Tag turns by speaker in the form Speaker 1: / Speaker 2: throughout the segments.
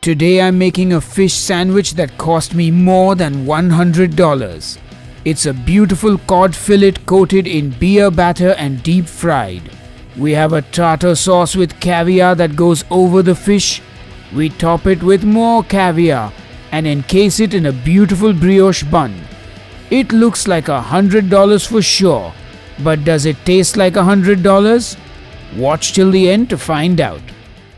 Speaker 1: Today I'm making a fish sandwich that cost me more than $100. It's a beautiful cod fillet coated in beer batter and deep fried. We have a tartar sauce with caviar that goes over the fish. We top it with more caviar and encase it in a beautiful brioche bun. It looks like $100 for sure, but does it taste like $100? Watch till the end to find out.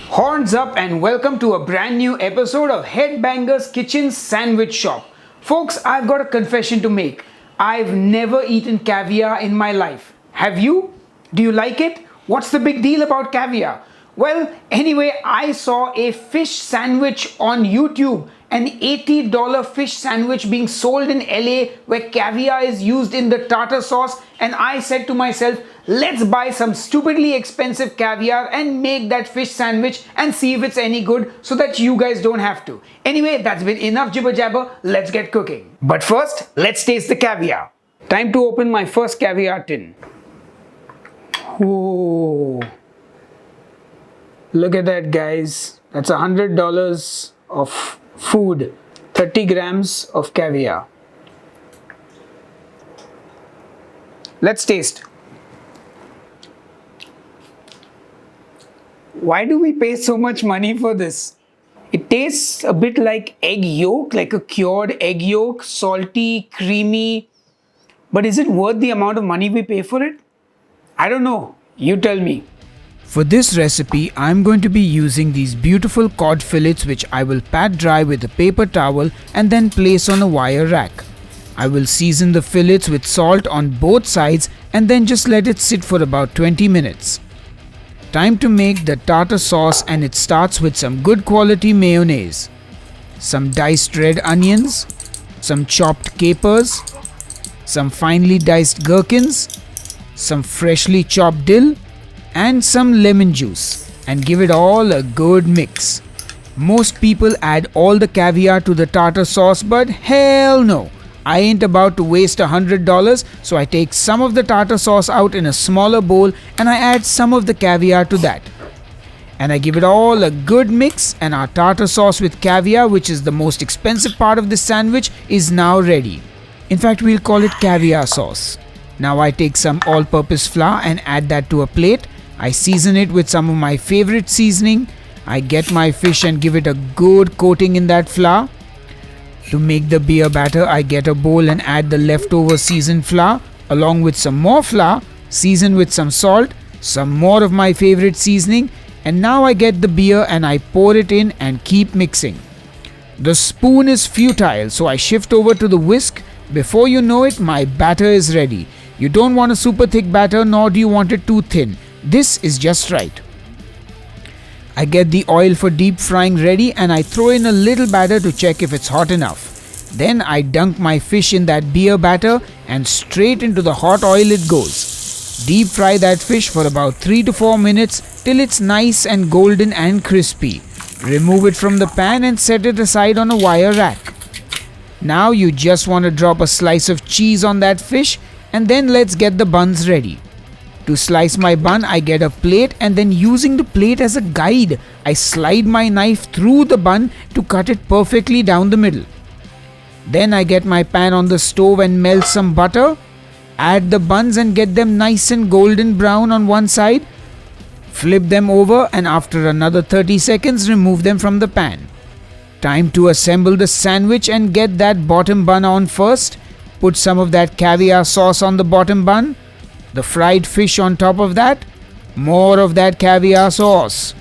Speaker 1: Horns up and welcome to a brand new episode of Headbangers Kitchen Sandwich Shop. Folks, I've got a confession to make. I've never eaten caviar in my life. Have you? Do you like it? What's the big deal about caviar? Well, anyway, I saw a fish sandwich on YouTube, an $80 fish sandwich being sold in LA where caviar is used in the tartar sauce, and I said to myself, let's buy some stupidly expensive caviar and make that fish sandwich and see if it's any good so that you guys don't have to. Anyway, that's been enough jibber jabber, let's get cooking. But first, let's taste the caviar. Time to open my first caviar tin. Whoa. Look at that, guys. That's $100 of food. 30 grams of caviar. Let's taste. Why do we pay so much money for this? It tastes a bit like egg yolk, like a cured egg yolk, salty, creamy. But is it worth the amount of money we pay for it? I don't know. You tell me. For this recipe, I'm going to be using these beautiful cod fillets which I will pat dry with a paper towel and then place on a wire rack. I will season the fillets with salt on both sides and then just let it sit for about 20 minutes. Time to make the tartar sauce, and it starts with some good quality mayonnaise, some diced red onions, some chopped capers, some finely diced gherkins, some freshly chopped dill, and some lemon juice, and give it all a good mix. Most people add all the caviar to the tartar sauce, but hell no. I ain't about to waste $100, so I take some of the tartar sauce out in a smaller bowl and I add some of the caviar to that. And I give it all a good mix, and our tartar sauce with caviar, which is the most expensive part of this sandwich, is now ready. In fact, we'll call it caviar sauce. Now I take some all-purpose flour and add that to a plate. I season it with some of my favorite seasoning. I get my fish and give it a good coating in that flour. To make the beer batter, I get a bowl and add the leftover seasoned flour along with some more flour, season with some salt, some more of my favorite seasoning, and now I get the beer and I pour it in and keep mixing. The spoon is futile, so I shift over to the whisk. Before you know it, my batter is ready. You don't want a super thick batter, nor do you want it too thin. This is just right. I get the oil for deep frying ready and I throw in a little batter to check if it's hot enough. Then I dunk my fish in that beer batter and straight into the hot oil it goes. Deep fry that fish for about 3 to 4 minutes till it's nice and golden and crispy. Remove it from the pan and set it aside on a wire rack. Now you just want to drop a slice of cheese on that fish, and then let's get the buns ready. To slice my bun, I get a plate, and then using the plate as a guide, I slide my knife through the bun to cut it perfectly down the middle. Then I get my pan on the stove and melt some butter, add the buns and get them nice and golden brown on one side, flip them over, and after another 30 seconds remove them from the pan. Time to assemble the sandwich and get that bottom bun on first. Put some of that caviar sauce on the bottom bun, the fried fish on top of that, more of that caviar sauce.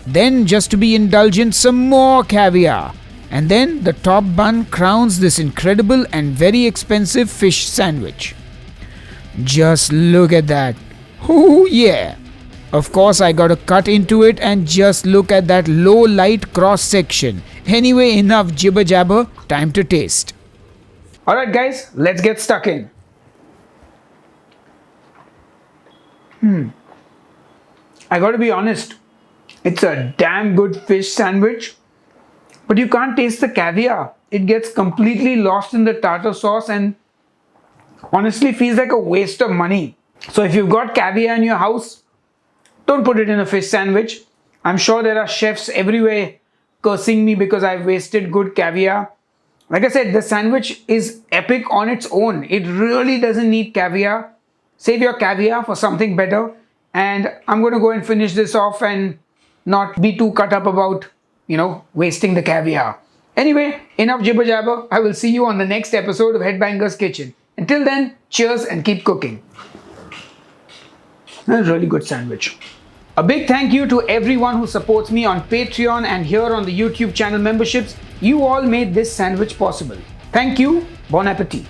Speaker 1: Then, just to be indulgent, some more caviar. And then the top bun crowns this incredible and very expensive fish sandwich. Just look at that. Oh yeah! Of course, I gotta cut into it and just look at that low light cross section. Anyway, enough jibber jabber, time to taste. Alright guys, let's get stuck in. I gotta be honest, it's a damn good fish sandwich, but you can't taste the caviar. It gets completely lost in the tartar sauce and honestly feels like a waste of money. So if you've got caviar in your house, don't put it in a fish sandwich. I'm sure there are chefs everywhere cursing me because I've wasted good caviar. Like I said, the sandwich is epic on its own. It really doesn't need caviar. Save your caviar for something better. And I'm going to go and finish this off and not be too cut up about, wasting the caviar. Anyway, enough jibber jabber. I will see you on the next episode of Headbanger's Kitchen. Until then, cheers and keep cooking. That's a really good sandwich. A big thank you to everyone who supports me on Patreon and here on the YouTube channel memberships. You all made this sandwich possible. Thank you. Bon appetit.